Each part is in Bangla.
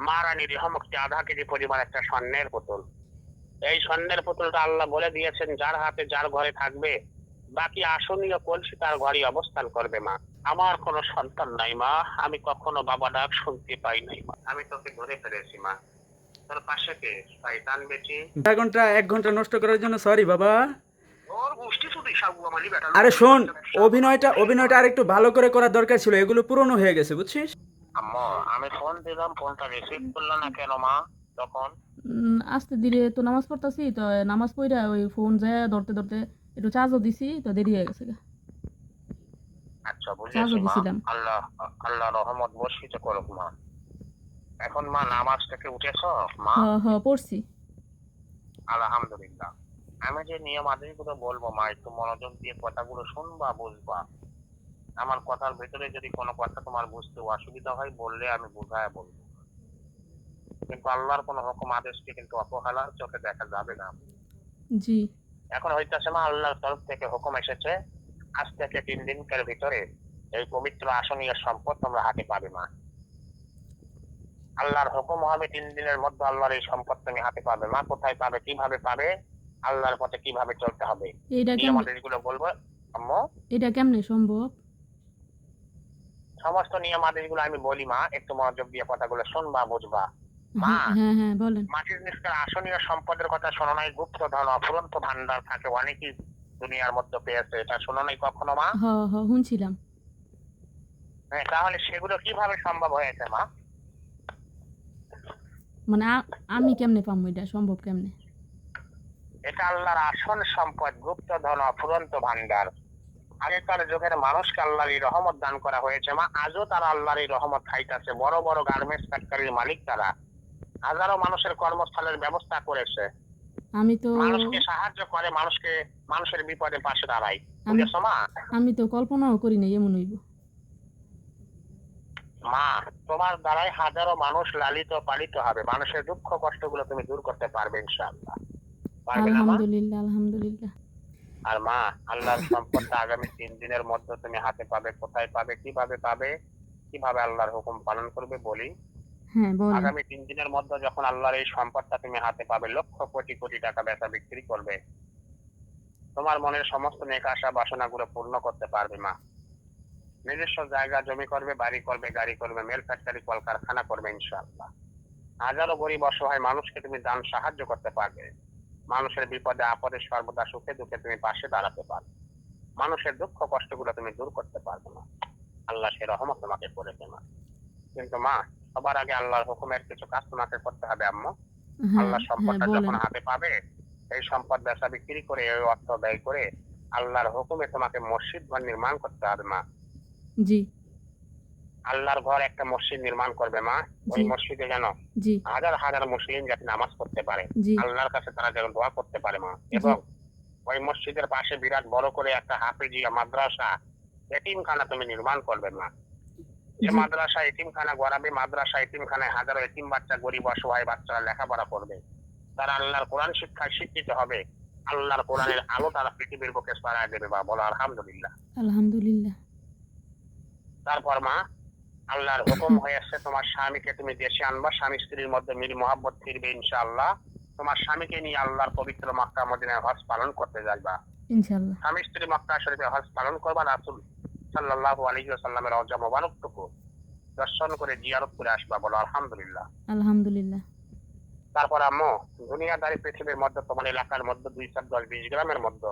মারানি রহমতকে আধা কেজি পরিমাণ একটা স্বর্ণের পুতুল। এই স্বর্ণের পুতুলটা আল্লাহ বলে দিয়েছেন যার হাতে যার ঘরে থাকবে বাকি আসনীয় কলসি তার ঘরে অবস্থান করবে মা। আমার কোনো সন্তান নাই মা, আমি কখনো বাবা ডাক শুনতে পাই নাই মা, আমি তোকে ধরে ফেলেছি মা। তোর পাশে কে শয়তান বেটি? এক ঘন্টা নষ্ট করার জন্য সরি বাবা। ওর গোষ্ঠী শুধু সাবু আমালি বেটা। আরে শোন, অভিনয়টা আর একটু ভালো করে করার দরকার ছিল, এগুলো পুরনো হয়ে গেছে বুঝছিস। আম্মা আমি ফোন দিলাম, ফোনটা রিসিভ করলো না কেন মা তখন? আস্তে ধীরে তো নামাজ পড়তাছি, তো নামাজ পড়া ওই ফোন যায় ধরতে ধরতে একটু চার্জও দিছি, তো দেরি হয়ে গেছে গা। আচ্ছা বুঝেছি চার্জও মা। দিছিলাম। আল্লাহ আল্লাহ রহমত বর্ষিত করুক মা। এখন মা নামাজ থেকে উঠেছ মা? পড়ছি। আলহামদুলিল্লাহ। আমি যে নিয়ম আদেশগুলো বলবো মা একটু মনোযোগ দিয়ে কথাগুলো শুনবা বুঝবা। আমার কথার ভেতরে যদি কোনো কথা তোমার বুঝতে অসুবিধা হয় বললে আমি বুঝায় বলবো, কিন্তু আল্লাহর কোনো হুকুম আদেশকে কিন্তু অবহেলার চোখে দেখা যাবে না। জি। এখন হইতেছে মা আল্লাহর তরফ থেকে হুকুম এসেছে আজ থেকে 3 দিনের ভিতরে এই পবিত্র আসনীয় সম্পদ তোমরা হাতে পাবে মা। আল্লাহর হুকুম হবে 3 দিনের মধ্যে আল্লাহর এই সম্পদ তুমি হাতে পাবে মা। কোথায় পাবে, কিভাবে পাবে, আল্লাহর পথে কিভাবে চলতে হবে, এটা নিয়ম কেমনে আদেশগুলো বলবো আম্মু। এটা কেমনে সম্ভব? সমস্ত নিয়ম আদেশগুলো আমি বলি মা, একটু মনোযোগ দিয়ে কথাগুলো শুনবা বুঝবা মা। হ্যাঁ বলেন। মাটির নিচের আসনীয় সম্পদের কথা শোনো নাই? গুপ্ত ধন অফুরন্ত ভান্ডার থাকে অনেকই দুনিয়ার মধ্যে পেয়েছে, এটা শোনো নাই কখনো মা? শুনছিলাম। হ্যাঁ, তাহলে সেগুলো কিভাবে সম্ভব হয়েছে মা? মানে আমি কেমনে পাবো, এটা সম্ভব কেমনে? এটা আল্লাহর আসল সম্পদ, গুপ্ত ধন অফুরন্ত ভান্ডার। আগেকার যুগের মানুষকে আল্লাহর এই রহমত দান করা হয়েছে মা, আজও তারা আল্লাহর এই রহমত খাইতেছে। বড় বড় গার্মেন্টস ফ্যাক্টরির মালিক তারা হাজারো মানুষের কর্মস্থলের ব্যবস্থা করেছে, আমি তো মানুষকে সাহায্য করে, মানুষের বিপদে পাশে দাঁড়ায়। বুঝেছো মা? আমি তো কল্পনাও করি নাই এমন হইব। মা তোমার দ্বারাই হাজারো মানুষ লালিত পালিত হবে, মানুষের দুঃখ কষ্টগুলো তুমি দূর করতে পারবে ইনশাআল্লাহ। পারবে না মা? আলহামদুলিল্লাহ। আর মা আল্লাহর সম্পদটা আগামী 3 দিনের মধ্যে তুমি হাতে পাবে। কোথায় পাবে, কিভাবে পাবে, কিভাবে আল্লাহর হুকুম পালন করবে বলি। হ্যাঁ বলেন। আগামী 3 দিনের মধ্যে যখন আল্লাহর এই সম্পদটা তুমি হাতে পাবে, লক্ষ কোটি কোটি টাকা বেচা বিক্রি করবে, তোমার মনের সমস্ত নেক আশা বাসনাগুলো পূর্ণ করতে পারবে মা। নিজস্ব জায়গা জমি করবে, বাড়ি করবে, গাড়ি করবে, মেল ফ্যাক্টরি কলকারখানা করবে ইনশাআল্লাহ। হাজারো গরিব অসহায় মানুষকে তুমি দান সাহায্য করতে পারবে। মানুষের বিপদে আপদে সর্বদা সুখে দুঃখে তুমি পাশে দাঁড়াতে পারবে। মানুষের দুঃখ কষ্টগুলো তুমি দূর করতে পারবে না। আল্লাহ সে রহমত তোমাকে করেছে মা। কিন্তু মা সবার আগে আল্লাহর হুকুমের কিছু কাজ তোমাকে করতে হবে আম্মু। আল্লাহ সম্পদটা যখন হাতে পাবে, এই সম্পদ বেচা বিক্রি করে এই অর্থ ব্যয় করে আল্লাহর হুকুমে তোমাকে মসজিদ ঘর নির্মাণ করতে হবে মা। জি। আল্লাহর ঘর একটা মসজিদ নির্মাণ করবে মা। ওই মসজিদে যেন হাজার হাজার মুসলিম যাতে নামাজ পড়তে পারে, আল্লাহর কাছে তারা যেন দোয়া করতে পারে মা। এবং ওই মসজিদের পাশে বিরাট বড় করে একটা হাফেজিয়া মাদ্রাসা এতিমখানা তুমি নির্মাণ করবে মা। যে মাদ্রাসা এতিমখানা গড়াবে, মাদ্রাসা এতিমখানায় হাজারো এতিম বাচ্চা, গরিব অসহায় বাচ্চারা লেখাপড়া করবে, তারা আল্লাহর কোরআন শিক্ষায় শিক্ষিত হবে, আল্লাহর কোরআনের আলো তারা পৃথিবীর বুকে ছড়ায় দেবে বা বলো আলহামদুলিল্লাহ। তারপর মা আল্লাহর হুকুম হয়েছে তোমার স্বামীকে তুমি দেশে আনবা, স্বামী স্ত্রীর মধ্যে মিল মোহাব্বত ফিরবে ইনশাআল্লাহ। তোমার স্বামীকে নিয়ে আল্লাহর পবিত্র মক্কা মদিনায় হজ পালন করতে যাইবা ইনশাআল্লাহ। স্বামী স্ত্রী মক্কা শরীফে হজ পালন করবা, রাসূল সাল্লাল্লাহু আলাইহি ওয়াসাল্লামের রওজা মোবারকটুকু দর্শন করে জিয়ারত করে আসবা, বলো আলহামদুলিল্লাহ। তারপর আম্মু দুনিয়াদারি পৃথিবীর মধ্যে তোমার এলাকার মধ্যে 2, 4, 10, 20 গ্রামের মধ্যে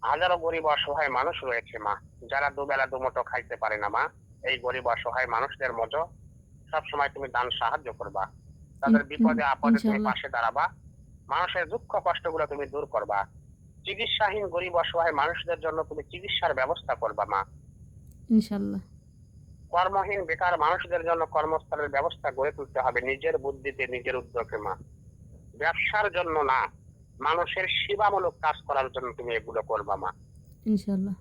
হাজারো গরিব অসহায় মানুষ রয়েছে মা, যারা দুবেলা দুমুঠো খাইতে পারে না মা। এই গরিব অসহায় মানুষদের মধ্যে সবসময় তুমি দান সাহায্য করবা, তাদের বিপদে আপদে তুমি পাশে দাঁড়াবা, মানুষের দুঃখ কষ্টগুলো তুমি দূর করবা। চিকিৎসাহীন গরিব অসহায় মানুষদের জন্য তুমি চিকিৎসার ব্যবস্থা করবা মা ইনশাআল্লাহ। কর্মহীন বেকার মানুষদের জন্য কর্মস্থলের ব্যবস্থা গড়ে তুলতে হবে নিজের বুদ্ধিতে, নিজের উদ্যোগে মা। ব্যবসার জন্য না, মানুষের সেবামূলক কাজ করার জন্য তুমি এগুলো করবা মা ইনশাআল্লাহ।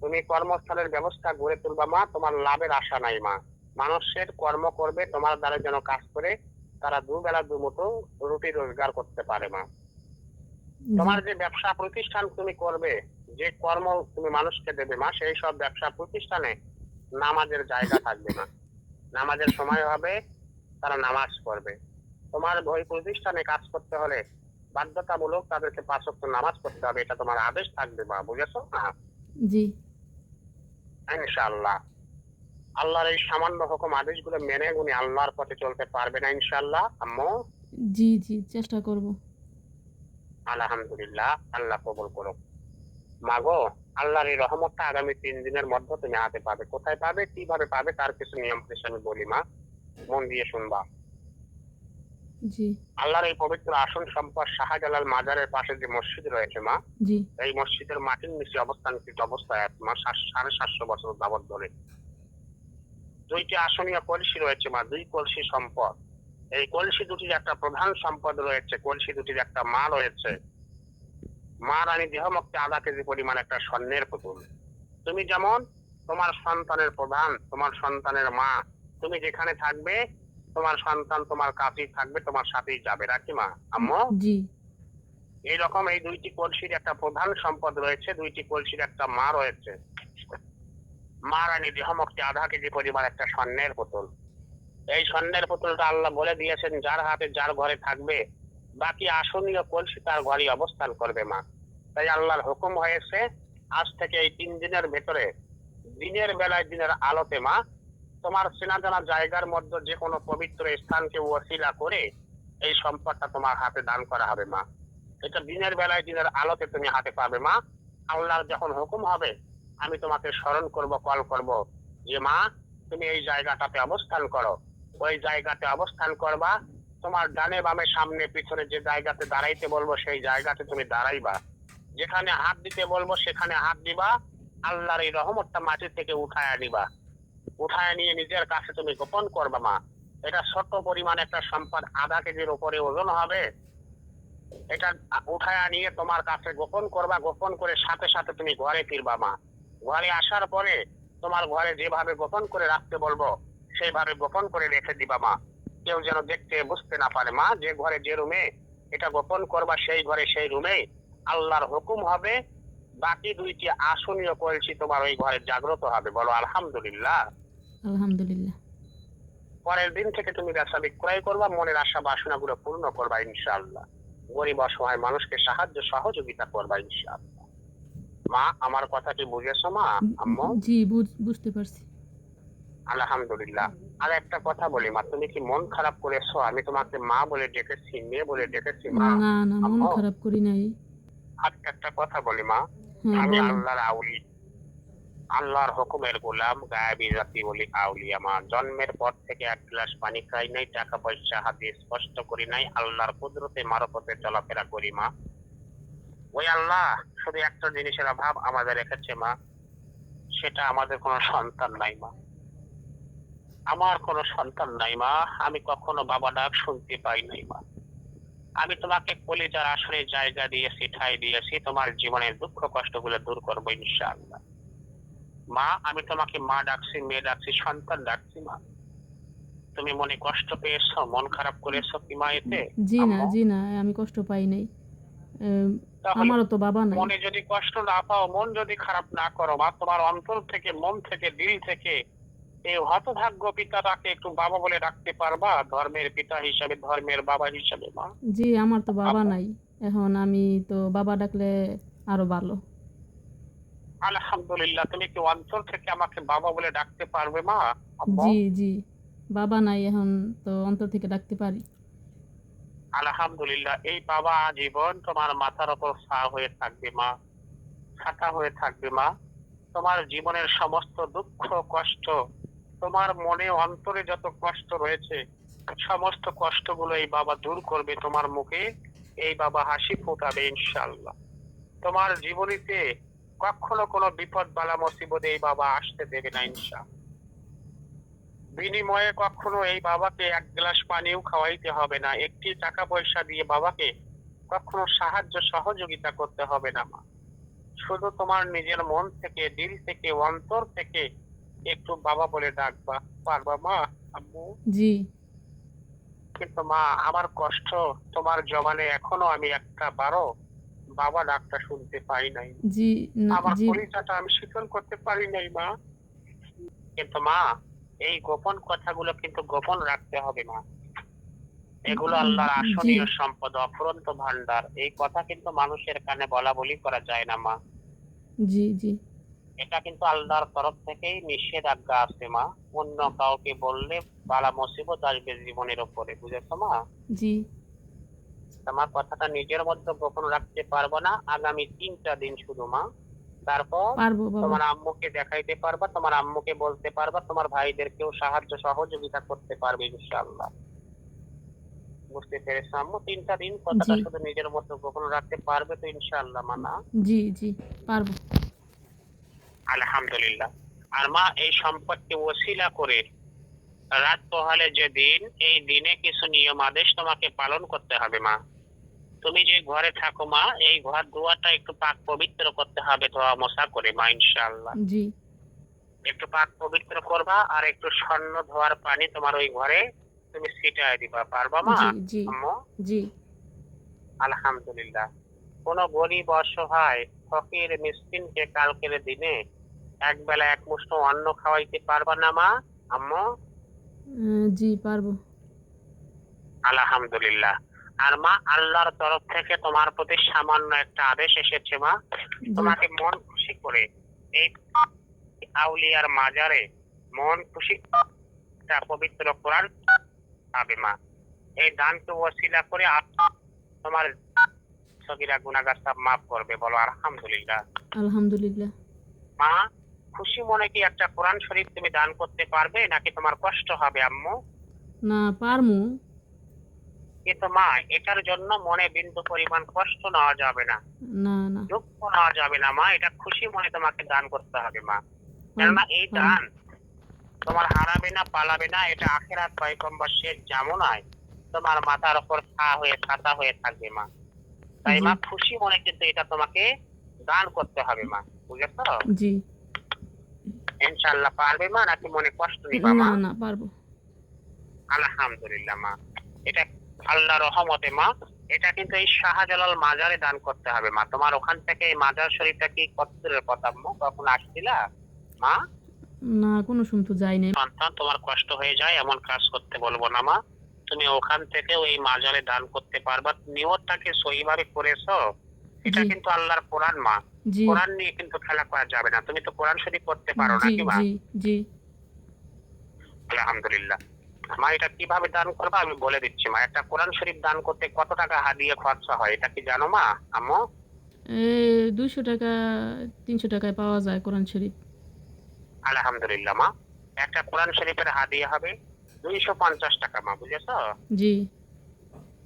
তুমি কর্মস্থলের ব্যবস্থা গড়ে তুলবা মা, তোমার লাভের আশা নাই মা। মানুষের কর্ম করবে তোমার দ্বারা যেন কাজ করে তারা দুবেলা দুমুঠো রুটি রোজগার করতে পারে মা। তোমার যে ব্যবসা প্রতিষ্ঠান তুমি করবে, যে কর্ম তুমি মানুষকে দেবে মা, সেই সব ব্যবসা প্রতিষ্ঠানে নামাজের জায়গা থাকবে না। নামাজের সময় হবে, তারা নামাজ পড়বে। তোমার ওই প্রতিষ্ঠানে কাজ করতে হলে বাধ্যতামূলক তাদেরকে 5 ওয়াক্ত নামাজ পড়তে হবে, এটা তোমার আদেশ থাকবে মা, বুঝেছো না? জি ইনশাআল্লাহ আল্লাহর এই সামান্য হুকুম আদেশগুলো মেনে উনি আল্লাহর পথে চলতে পারবে না ইনশাআল্লাহ আম্মু? জি জি চেষ্টা করব। আলহামদুলিল্লাহ, আল্লাহ কবুল করুক। মাগো, আল্লাহর এই রহমতটা আগামী 3 দিনের মধ্যে তুমি হাতে পাবে। কোথায় পাবে, কিভাবে পাবে, তার কিছু নিয়ম নীতি আমি বলি মা, মন দিয়ে শুনবা। জি আল্লাহর এই পবিত্র আসন সম্পদ শাহজালাল মাজারের পাশে যে মসজিদ রয়েছে মা, জি এই মসজিদের মাটির নিচে অবস্থানকৃত অবস্থায় আছে মা 750 বছর যাবত ধরে। 2টি আসনীয় কলসি রয়েছে মা, 2 কলসি সম্পদ। এই কলসি দুটির একটা প্রধান সম্পদ রয়েছে, কলসি দুটির একটা মা রয়েছে। মা রানী দেহমুক্তি 0.5 কেজি পরিমাণ একটা স্বর্ণের পুতুল। তুমি যেমন তোমার সন্তানের প্রধান, তোমার সন্তানের মা, তুমি যেখানে থাকবে তোমার সন্তান তোমার কাছেই থাকবে, তোমার সাথেই যাবে, রাখি মা আম্মু? জি এইরকম এই 2টি কলসির একটা প্রধান সম্পদ রয়েছে, 2টি কলসির একটা মা রয়েছে। মা রানী দেহমুক্তি 0.5 কেজি পরিমাণ একটা স্বর্ণের পুতুল। এই স্বর্ণের পুতুলটা আল্লাহ বলে দিয়েছেন যার হাতে যার ঘরে থাকবে বাকি আসনীয় কলসি তার ঘরে অবস্থান করবে মা। তাই আল্লাহর হুকুম হয়েছে আজ থেকে এই 3 দিনের ভেতরে দিনের বেলায় দিনের আলোতে মা তোমার চেনা জানা জায়গার মধ্যে যে কোনো পবিত্র স্থানকে ওসিলা করে এই সম্পদটা তোমার হাতে দান করা হবে মা। এটা দিনের বেলায় দিনের আলোতে তুমি হাতে পাবে মা। আল্লাহর যখন হুকুম হবে আমি তোমাকে স্মরণ করব, কল করব যে মা তুমি এই জায়গাটাতে অবস্থান করো। ওই জায়গাতে অবস্থান করবা, তোমার ডানে বামে সামনে পিছনে যে জায়গাতে দাঁড়াইতে বলবো সেই জায়গাতে তুমি দাঁড়াইবা, যেখানে হাত দিতে বলবো সেখানে হাত দিবা। আল্লাহর এই রহমতটা মাটি থেকে উঠায় নিবা, উঠায় নিয়ে নিজের কাছে তুমি গোপন করবা মা। এটা ছোট পরিমাণ একটা সম্পদ, 0.5 কেজির উপরে ওজন হবে। এটা উঠায় নিয়ে তোমার কাছে গোপন করবা, গোপন করে সাথে সাথে তুমি ঘরে ফিরবা মা। ঘরে আসার পরে তোমার ঘরে যেভাবে গোপন করে রাখতে বলবো সেইভাবে গোপন করে রেখে দিবা মা। কেউ যেন দেখতে বুঝতে না পারে মা। যে ঘরে যে রুমে এটা গোপন করবা সেই ঘরে সেই রুমে আল্লাহর হুকুম হবে বাকি 2টি আসনীয় কলসি তোমার ওই ঘরে জাগ্রত হবে। বলো আলহামদুলিল্লাহ। আলহামদুলিল্লাহ। পরের দিন থেকে তুমি ব্যবসা বিক্রয় করবা, মনের আশা বাসনাগুলো পূর্ণ করবা ইনশাআল্লাহ। গরিব অসহায় মানুষকে সাহায্য সহযোগিতা করবা ইনশাআল্লাহ। মা আমার কথা কি বুঝেছো মা আম্মু? জি বুঝতে পারছি। আলহামদুলিল্লাহ। আর একটা কথা বলি মা, তুমি কি মন খারাপ করেছো? আমি তোমাকে মা বলে ডেকেছি, মেয়ে বলে ডেকেছি মা? না না মন আম্মু খারাপ করি নাই। আর একটা কথা বলি মা, হ্যাঁ আমি বলেন। আল্লাহর আউলি, আল্লাহর হুকুমের গোলাম, গায়েবী জাতি বলি আউলিয়া মা। জন্মের পর থেকে 1 গ্লাস পানি খাই নাই, টাকা পয়সা হাতে স্পষ্ট করি নাই, আল্লাহর কুদরতে মারফতে চলাফেরা করি মা। ওই আল্লাহ শুধু একটা জিনিসের অভাব আমাদের রেখেছে মা, সেটা আমাদের কোনো সন্তান নাই মা। আমার কোনো সন্তান নাই মা, আমি কখনো বাবা ডাক শুনতে পাই নাই মা। আমি তোমাকে কলিজার আসরে জায়গা দিয়েছি, ঠাঁই দিয়েছি, তোমার জীবনের দুঃখ কষ্টগুলো দূর করবো ইনশাআল্লাহ। মা আমি তোমাকে মা ডাকছি, মেয়ে ডাকছি, সন্তান ডাকছি মা। তুমি মনে কষ্ট পেয়েছো, মন খারাপ করেছো কি মা এতে? জি না আমি কষ্ট পাই নাই। তাহলে আমারও তো বাবা নাই। মনে যদি কষ্ট না পাও, মন যদি খারাপ না করো মা, তোমার অন্তর থেকে, মন থেকে, দিল থেকে এই হতভাগ্য পিতাটাকে একটু বাবা বলে ডাকতে পারবা? ধর্মের পিতা হিসাবে, ধর্মের বাবা হিসাবে মা। জি আমার তো বাবা নাই, এখন আমি তো বাবা ডাকলে আরো ভালো। আলহামদুলিল্লাহ। তুমি কি অন্তর থেকে আমাকে বাবা বলে ডাকতে পারবে মা? জি বাবা নাই, এখন তো অন্তর থেকে ডাকতে পারি। আলহামদুলিল্লাহ। এই বাবা আজীবন তোমার মাথার উপর ছা হয়ে থাকবে মা, ছাতা হয়ে থাকবে মা। তোমার জীবনের সমস্ত দুঃখ কষ্ট, তোমার মনে অন্তরে যত কষ্ট রয়েছে সমস্ত কষ্টগুলো এই বাবা দূর করবে। তোমার মুখে এই বাবা হাসি ফোটাবে ইনশাআল্লাহ। তোমার জীবনীতে কখনো কোনো বিপদ বালা মুসিবত এই বাবা আসতে দেবে না ইনশাআল্লাহ। বিনিময়ে কখনো এই বাবাকে 1 গ্লাস পানিও খাওয়াইতে হবে না, একটি টাকা পয়সা দিয়ে বাবাকে কখনো সাহায্য সহযোগিতা করতে হবে না মা। শুধু তোমার নিজের মন থেকে, দিল থেকে, অন্তর থেকে একটু বাবা বলে ডাকবা, পারবা মা আম্মু? জি কিন্তু মা আমার কষ্ট, তোমার জবানে এখনো আমি একটা বারো বাবা ডাকটা শুনতে পাই নাই। জি আমার জি পরিচয়টা আমি শীতল করতে পারি নাই মা। কিন্তু মা এই গোপন কথাগুলো কিন্তু গোপন রাখতে হবে মা। এগুলো আল্লাহর আসনীয় সম্পদ, অফুরন্ত ভান্ডার। এই কথা কিন্তু মানুষের কানে বলা বলি করা যায় না মা। জি জি এটা কিন্তু আল্লাহর তরফ থেকেই নিষেধাজ্ঞা আছে মা। অন্য কাউকে বললে বালা মুসিবত আসবে জীবনের উপরে, বুঝেছো মা? জি তোমার কথাটা নিজের মধ্যে গোপন রাখতে পারবো না আগামী 3টা দিন শুধু মা। তারপর পারবো বাবা। তোমার আম্মুকে দেখাইতে পারবা, তোমার আম্মুকে বলতে পারবা, তোমার ভাইদেরকেও সাহায্য সহযোগিতা করতে পারবে ইনশাআল্লাহ। বুঝতে পেরেছো আম্মু? 3টা দিন কথাটা জি শুধু নিজের মধ্যে গোপন রাখতে পারবে তো ইনশাআল্লাহ মা না? জি জি পারবো। আলহামদুলিল্লাহ। আর মা এই সম্পদকে ওসিলা করে রাত পোহালে যে দিন, এই দিনে কিছু নিয়ম আদেশ তোমাকে পালন করতে হবে মা। তুমি যে ঘরে থাকো মা, এই ঘর দুয়ারটা একটু পাক পবিত্র করতে হবে ধোয়া মোছা করে মা ইনশাআল্লাহ। জি একটু পাক পবিত্র করবা আর একটু স্বর্ণ ধোয়ার পানি তোমার ওই ঘরে তুমি ছিটায় দিবা, পারবা মা? জি জি আম্মু জি আলহামদুলিল্লাহ। কোন গরিব অসহায় ফকির মিসকিনকে কালকের দিনে এক বেলা এক মুষ্ঠ অন্ন খাওয়াইতে পারবা না মা আম্মু? জি পারবো। আলহামদুলিল্লাহ। আর মা আল্লাহর তরফ থেকে তোমার প্রতি সামান্য একটা আদেশ এসেছে মা। জি তোমাকে মন খুশি করে এই আউলিয়ার মাজারে মন খুশি একটা পবিত্র কোরআন পাবে মা। এই দানকে ওসিলা করে তোমার সগীরা গুনাহগার সব মাফ করবে, বলো আলহামদুলিল্লাহ। আলহামদুলিল্লাহ। মা খুশি মনে কি একটা কোরআন শরীফ তুমি দান করতে পারবে নাকি তোমার কষ্ট হবে আম্মু? না পারমু। কিন্তু মা এটার জন্য মনে বিন্দু পরিমাণ কষ্ট নেওয়া যাবে না, না না দুঃখ নেওয়া যাবে না মা। এটা খুশি মনে তোমাকে দান করতে হবে মা। কেননা এই দান তোমার হারাবে না, পালাবে না। এটা আখিরাত পয়গম্বর শেখ জামুনায় তোমার মাথার উপর ছাতা হয়ে থাকবে মা। তাই মা খুশি মনে কিন্তু এটা তোমাকে দান করতে হবে মা, বুঝেছো? জি ইনশাআল্লাহ পারবে মা নাকি মনে কষ্ট নিবা না মা? না পারবো। আলহামদুলিল্লাহ মা। এটা আল্লাহর রহমতে মা। এটা কিন্তু এই শাহজালাল মাজারে দান করতে হবে মা। তোমার ওখান থেকে এই মাজার শরীফটা কি কত দূরের কথা আম্মু? কখন আসছিলা মা? না কোনো সময় তো যাই নাই। সন্তান তোমার কষ্ট হয়ে যায় এমন কাজ করতে বলবো না মা। তুমি ওখান থেকেও এই মাজারে দান করতে পারবা। নিয়তটাকে সহিভাবে করেছো। এটা জি কিন্তু আল্লাহর কোরআন মা। জি কোরআন নিয়ে কিন্তু খেলা করা যাবে না। তুমি তো কোরআন শরীফ পড়তে পারো জি নাকি মা? জি জি আলহামদুলিল্লাহ। মা এটা কিভাবে দান করবা আমি বলে দিচ্ছি মা। একটা কোরআন শরীফ দান করতে কত টাকা হাদিয়া খরচা হয় এটা কি জানো মা আম্মু? 200 টাকা 300 টাকায় পাওয়া যায় কোরআন শরীফ। আলহামদুলিল্লাহ মা। একটা কোরআন শরীফের হাদিয়া হবে 250 টাকা মা, বুঝেছো? জি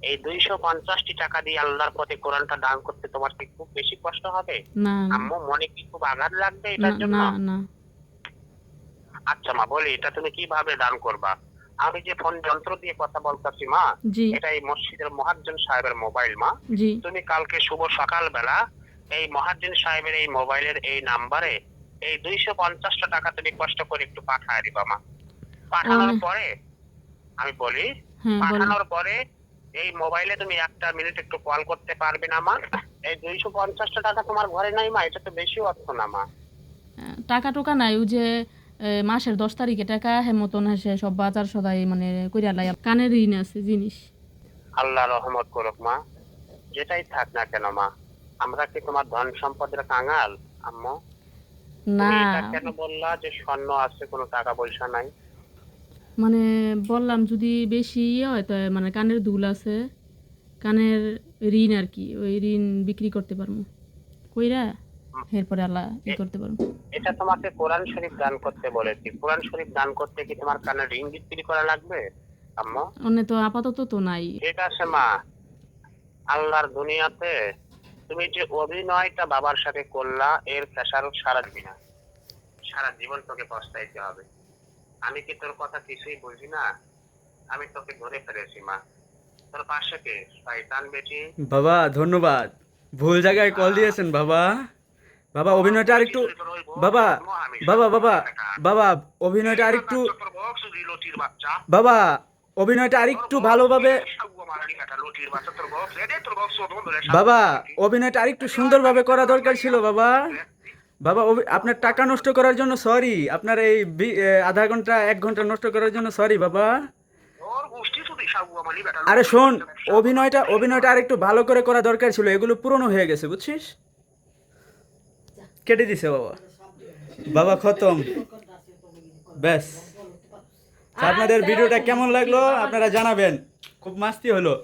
এই 250টি টাকা দিয়ে আল্লাহর পথে কোরআনটা দান করতে তোমার কি খুব বেশি কষ্ট হবে না আম্মু? মনে কি খুব আঘাত লাগবে না এটার জন্য? না না আচ্ছা মা বলি এটা তুমি কিভাবে দান করবা। আমি যে ফোন যন্ত্র দিয়ে কথা বলতেছি মা, জি এটা এই মসজিদের মুয়াজ্জিন সাহেবের মোবাইল মা। জি তুমি কালকে শুভ সকাল বেলা এই মুয়াজ্জিন সাহেবের এই মোবাইলের এই নাম্বারে এই 250 টাকা তুমি কষ্ট করে একটু পাঠায় দিবা মা। পাঠানোর পরে আমি বলি, হ্যাঁ বলেন। পাঠানোর পরে এই মোবাইলে তুমি 1 মিনিট একটু কল করতে পারবে না মা? এই 250 টাকা তোমার ঘরে নাই মা? এটা তো বেশি অর্থ না মা। টাকা টোকা নাই ওই যে মাসের 10 তারিখে টাকা হেমতন আসে সব বাজার সদাই মানে কইরা লাই কানের ঋণ আছে জিনিস। আল্লাহ রহমত করুক মা। যেটাই থাক না কেন মা, আমরা কি তোমার ধন সম্পদের কাঙাল আম্মু? না তুমি এটা কেন বললা যে স্বর্ণ আছে কোনো টাকা পয়সা নাই? মানে বললাম যদি বেশি হয় তো মানে কানের দুল আছে, কানের ঋণ আর কি, ওই ঋণ বিক্রি করতে পারবো কইরা এরপরে আল্লাহ করতে পারবো। এটা তোমাকে কোরআন শরীফ দান করতে বলেছি। কোরআন শরীফ দান করতে কি তোমার কানের রিং বিক্রি করা লাগবে আম্মু? অন্য তো আপাতত তো নাই। ঠিক আছে মা। আল্লাহর দুনিয়াতে তুমি যে অভিনয়টা বাবার সাথে করলা এর খেসারত সারা দিবি না। সারা জীবন তোকে পস্তাইতে হবে। আমি কি তোর কথা কিছুই বুঝি না? আমি তোকে ধরে ফেলেছি মা। তোর পাশে কে? শয়তান বেটি। বাবা ধন্যবাদ। ভুল জায়গায় কল দিয়েছেন বাবা। বাবা অভিনয়টা আরেকটু বাবা বাবা বাবা বাবা অভিনয়টা আরেকটু বাবা অভিনয়টা আরেকটু ভালোভাবে বাবা অভিনয়টা আরেকটু সুন্দরভাবে করা দরকার ছিল বাবা। বাবা আপনার টাকা নষ্ট করার জন্য সরি, আপনার এই আধা ঘন্টা 1 ঘন্টা নষ্ট করার জন্য সরি বাবা। আরে শোন, অভিনয়টা আর একটু ভালো করে করা দরকার ছিল, এগুলো পুরনো হয়ে গেছে বুঝছিস। কেটে দিছে বাবা, বাবা খতম, ব্যাস। আপনাদের ভিডিওটা কেমন লাগলো আপনারা জানাবেন, খুব মাস্তি হলো।